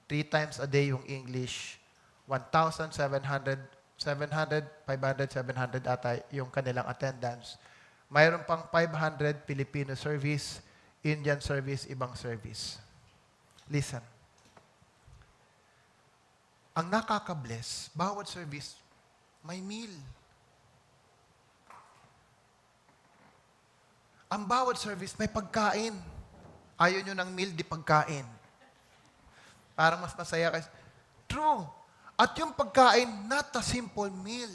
3 times a day yung English, 1,700, 500, 700 ata yung kanilang attendance. Mayroon pang 500 Filipino service, Indian service, ibang service. Listen. Ang nakaka-bless, bawat service, may meal. Ang bawat service, may pagkain. Ayaw nyo ng meal, di pagkain. Parang mas masaya kayo. True. At yung pagkain, not a simple meal.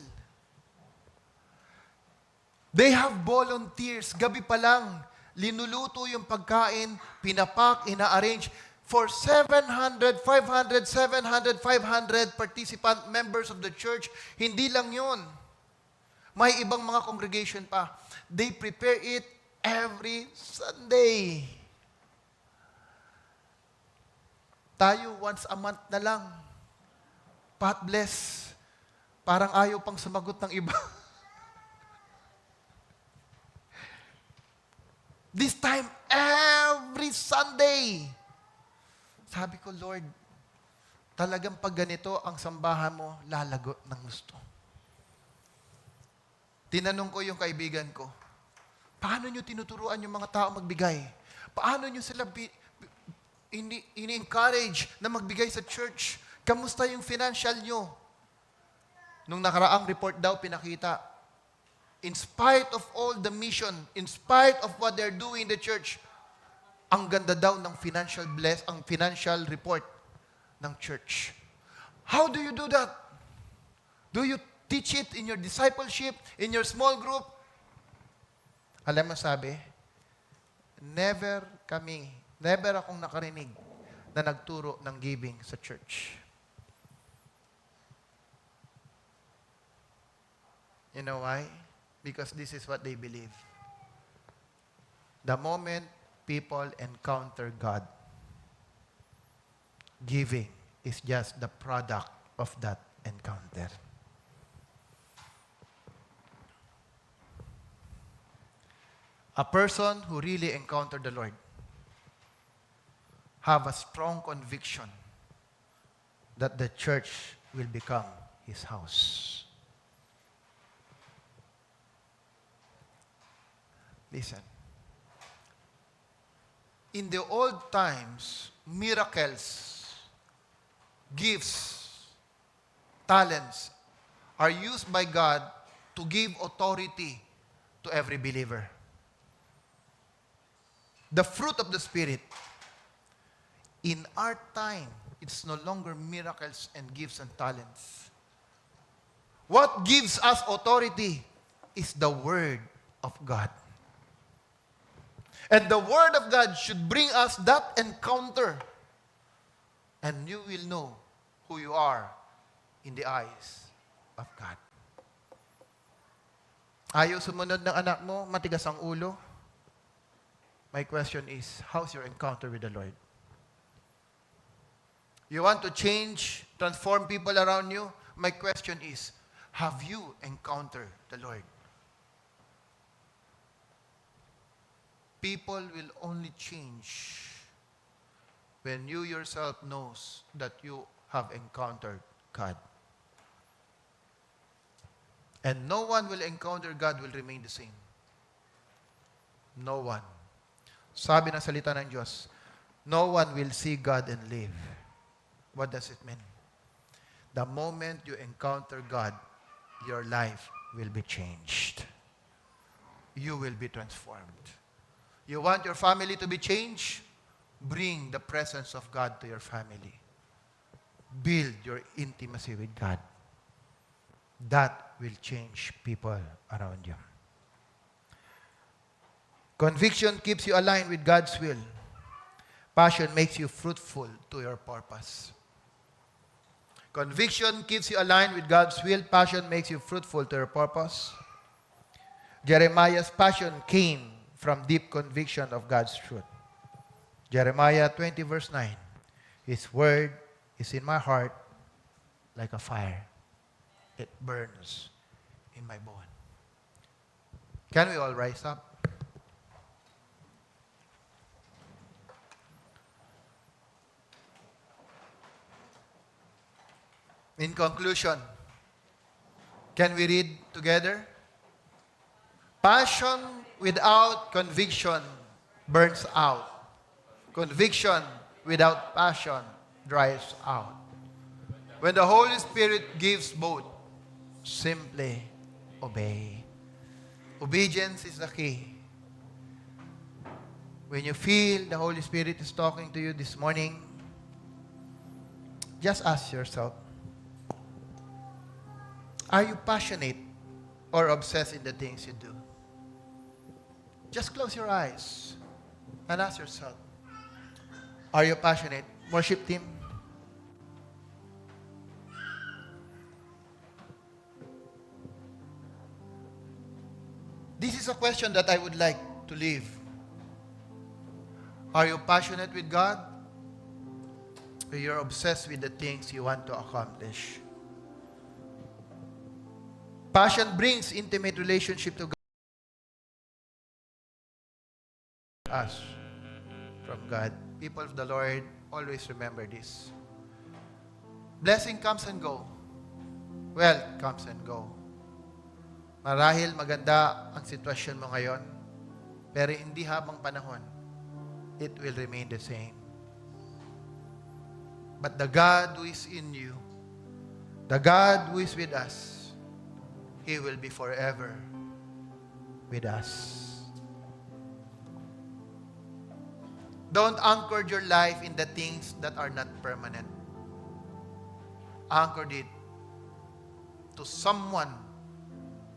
They have volunteers. Gabi pa lang, linuluto yung pagkain, pinapak, ina-arrange for 700, 500, 700, 500 participant members of the church. Hindi lang yun. May ibang mga congregation pa. They prepare it every Sunday. Tayo once a month na lang. Pat bless. Parang ayaw pang sumagot ng iba. This time, every Sunday. Sabi ko, Lord, talagang pag ganito ang sambahan mo, lalago ng gusto. Tinanong ko yung kaibigan ko, paano nyo tinuturuan yung mga tao magbigay? Paano nyo sila ini-encourage na magbigay sa church? Kamusta yung financial nyo? Nung nakaraang report daw pinakita, in spite of all the mission, in spite of what they're doing in the church, ang ganda daw ng ang financial report ng church. How do you do that? Do you teach it in your discipleship, in your small group? Alam mo sabi, never akong nakarinig na nagturo ng giving sa church. You know why? Because this is what they believe. The moment people encounter God, giving is just the product of that encounter. A person who really encountered the Lord have a strong conviction that the church will become his house. Listen. In the old times, miracles, gifts, talents are used by God to give authority to every believer. The fruit of the Spirit. In our time, it's no longer miracles and gifts and talents. What gives us authority is the Word of God. And the Word of God should bring us that encounter. And you will know who you are in the eyes of God. Ayaw sumunod ng anak mo, matigas ang ulo. My question is, how's your encounter with the Lord? You want to change, transform people around you? My question is, have you encountered the Lord? People will only change when you yourself knows that you have encountered God. And no one will encounter God will remain the same. No one. Sabi ng salita ng Diyos, no one will see God and live. What does it mean? The moment you encounter God, your life will be changed. You will be transformed. You want your family to be changed? Bring the presence of God to your family. Build your intimacy with God. That will change people around you. Conviction keeps you aligned with God's will. Passion makes you fruitful to your purpose. Conviction keeps you aligned with God's will. Passion makes you fruitful to your purpose. Jeremiah's passion came from deep conviction of God's truth. Jeremiah 20 verse 9. His word is in my heart like a fire. It burns in my bone. Can we all rise up? In conclusion, can we read together? Passion without conviction burns out. Conviction without passion dries out. When the Holy Spirit gives both, simply obey. Obedience is the key. When you feel the Holy Spirit is talking to you this morning, just ask yourself, are you passionate or obsessed in the things you do? Just close your eyes and ask yourself, are you passionate? Worship team? This is a question that I would like to leave. Are you passionate with God? Or you're obsessed with the things you want to accomplish? Passion brings intimate relationship to God, us from God. People of the Lord, always remember this. Blessing comes and go. Wealth comes and go. Marahil maganda ang sitwasyon mo ngayon, pero hindi habang panahon, it will remain the same. But the God who is in you, the God who is with us, He will be forever with us. Don't anchor your life in the things that are not permanent. Anchor it to someone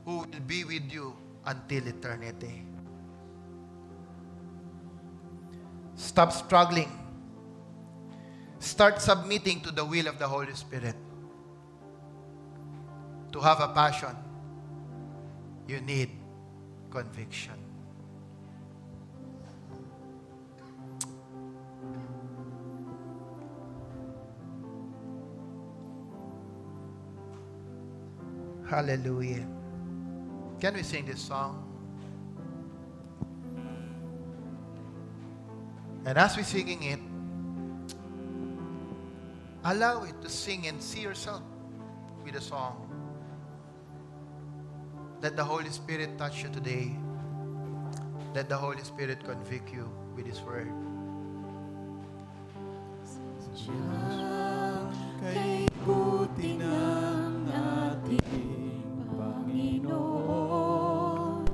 who will be with you until eternity. Stop struggling. Start submitting to the will of the Holy Spirit. To have a passion, you need conviction. Hallelujah. Can we sing this song? And as we're singing it, allow it to sing and see yourself with the song. Let the Holy Spirit touch you today. Let the Holy Spirit convict you with His word. Kay buti ng ating Panginoon,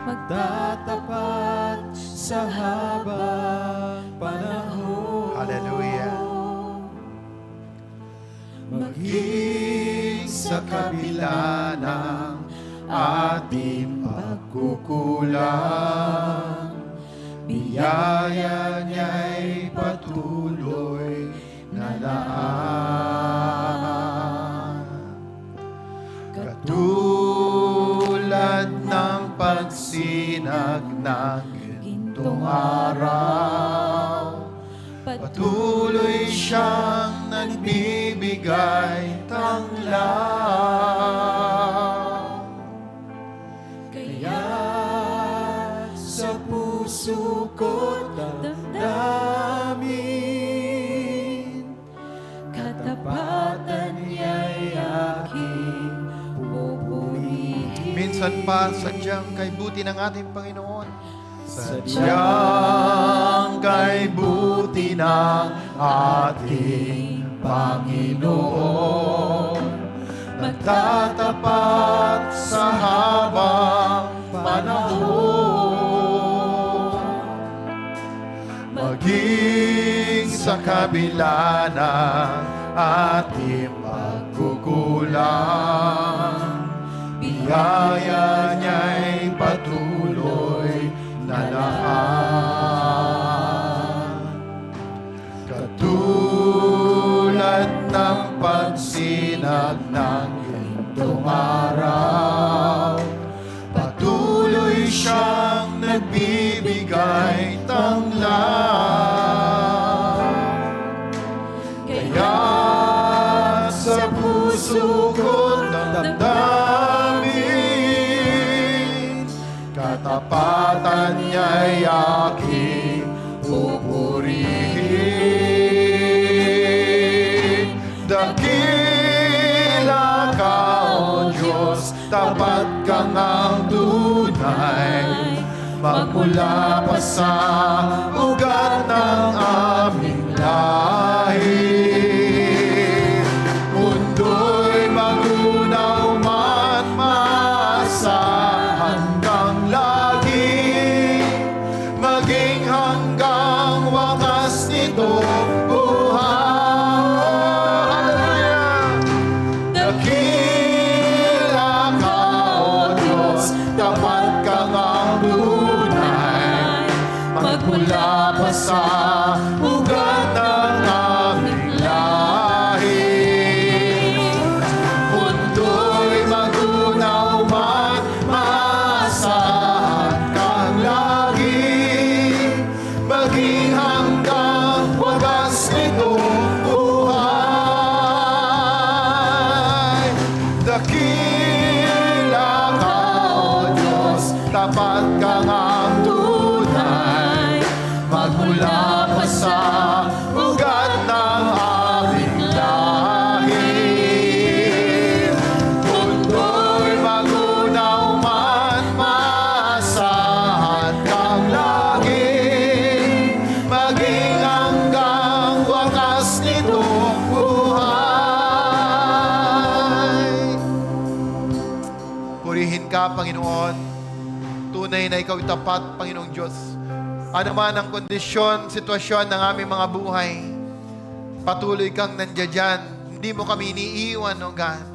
magtatapat sa habang panahon. Hallelujah. Maging sa kabila ng ating pagkukulang, biyaya niya'y patuloy na daan. Katulad ng pagsinag ng gintong araw, patuloy siyang nagbibigay tanglaw. Kaya sa puso ko't damdamin, katapatan niya'y aking pupurihin. Minsan pa, sadyang kay buti ng ating Panginoon. Sadyang kay buti ng ating Panginoon, magtatapat sa habang panahon. Maging sa kabila ng ating pagkukulang, biyaya niya'y patuloy na daan. Katulad ng pagsinag ng gintong araw, patuloy siyang nagbibigay tanglaw. Kaya sa puso ko't damdamin, katapatan niya'y aking pupurihin. Dakila ka, O Diyos, tapat kang ang tunay, magmula pa sa ugat ng aming lahi. Mundo'y magunaw man maasahan kang lagi, maging hanggang wakas nito buhay. Dakila ka, O Diyos, tapat kang ang tunay, magmula pa sa ugat ng aming lahi. Mundo'y magunaw man maasahan kang lagi, maging hanggang wagas nitong buhay. Dakila tapat ka ngang tunay, magmula pa sa ugat ng aming lahi. Mundo'y magunaw man, maasahan kang lagi, maging hanggang wakas nitong buhay. Purihin ka, Panginoon. Tunay na ikaw tapat, Panginoong Diyos. Ano man ang kondisyon, sitwasyon ng aming mga buhay, patuloy kang nandiyan. Hindi mo kami iniiwan, O God.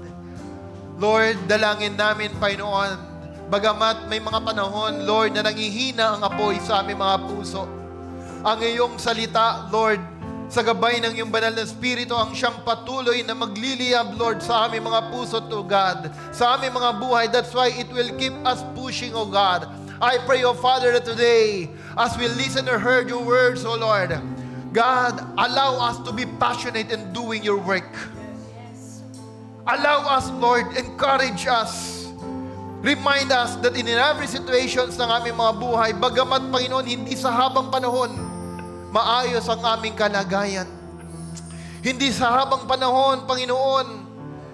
Lord, dalangin namin, Panginoon, bagamat may mga panahon, Lord, na nangihina ang apoy sa aming mga puso. Ang iyong salita, Lord, sa gabay ng iyong banal na Espiritu, ang siyang patuloy na magliliyab, Lord, sa aming mga puso, O God, sa aming mga buhay. That's why it will keep us pushing, O God. I pray, O Father, that today, as we listen or heard your words, O Lord, God, allow us to be passionate in doing your work. Allow us, Lord, encourage us. Remind us that in every situations ng aming mga buhay, bagamat, Panginoon, hindi sa habang panahon, maayos ang aming kalagayan. Hindi sa habang panahon, Panginoon,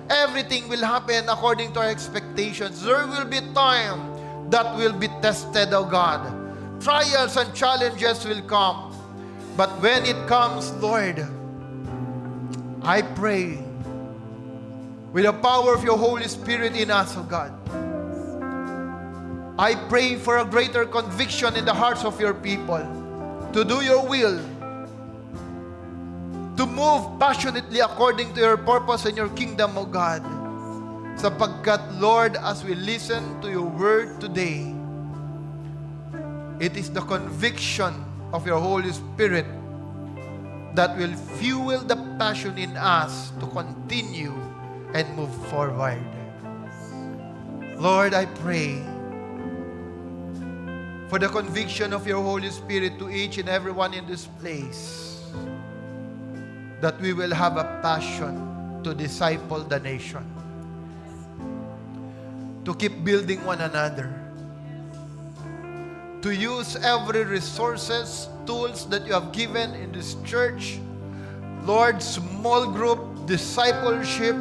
everything will happen according to our expectations. There will be time that will be tested, O God. Trials and challenges will come. But when it comes, Lord, I pray with the power of your Holy Spirit in us, O God. I pray for a greater conviction in the hearts of your people to do your will, to move passionately according to your purpose and your kingdom, O God. Sapagkat, Lord, as we listen to your word today, it is the conviction of your Holy Spirit that will fuel the passion in us to continue and move forward. Lord, I pray for the conviction of your Holy Spirit to each and everyone in this place, that we will have a passion to disciple the nation, to keep building one another, to use every resources, tools that you have given in this church. Lord, small group, discipleship,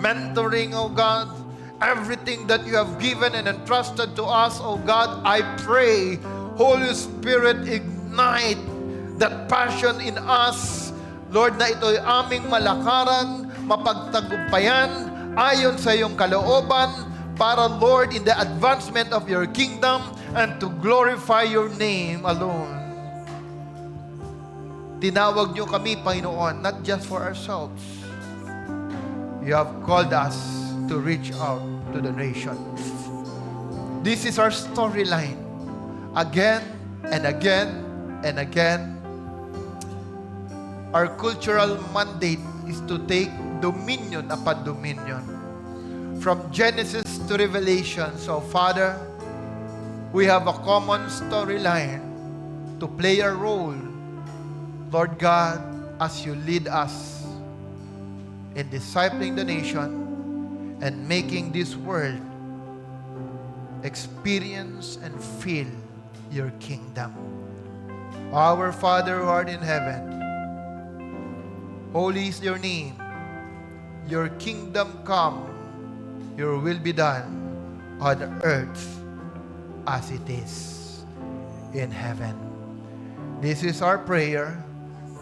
mentoring, O God, everything that you have given and entrusted to us, O God, I pray, Holy Spirit, ignite that passion in us, Lord, na ito'y aming malakaran, mapagtagumpayan, ayon sa iyong kalooban, para, Lord, in the advancement of your kingdom and to glorify your name alone. Tinawag niyo kami, Panginoon, not just for ourselves. You have called us to reach out to the nations. This is our storyline. Again and again and again, our cultural mandate is to take dominion upon dominion. From Genesis to Revelation. So, Father, we have a common storyline to play a role, Lord God, as you lead us in discipling the nation and making this world experience and feel your kingdom. Our Father who art in heaven, holy is your name. Your kingdom come. Your will be done on earth as it is in heaven. This is our prayer.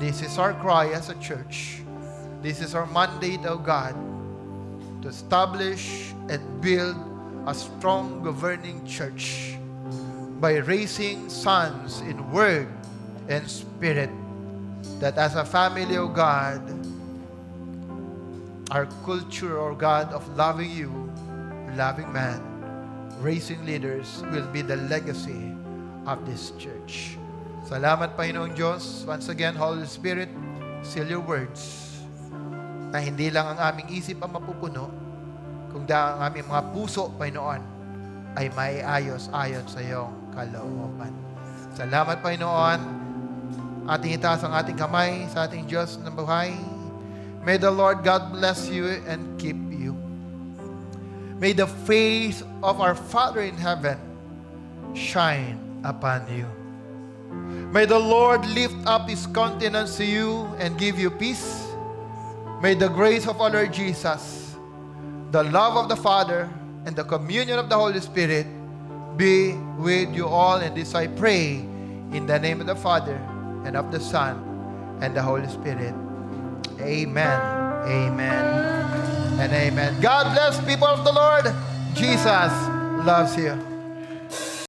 This is our cry as a church. This is our mandate, O God, to establish and build a strong governing church by raising sons in word and spirit, that as a family, O God, our culture, O God, of loving you, loving man, raising leaders will be the legacy of this church. Salamat, Panginoong Diyos. Once again, Holy Spirit, seal your words na hindi lang ang aming isip ang mapupuno, kundi ang aming mga puso, Panginoon, ay maiayos ayon sa iyong kalooban. Salamat, Panginoon. Ating itaas ang ating kamay sa ating Diyos ng buhay. May the Lord God bless you and keep you. May the face of our Father in heaven shine upon you. May the Lord lift up His countenance to you and give you peace. May the grace of our Lord Jesus, the love of the Father, and the communion of the Holy Spirit be with you all. And this I pray in the name of the Father, and of the Son, and the Holy Spirit. Amen. Amen. And amen. God bless, people of the Lord. Jesus loves you.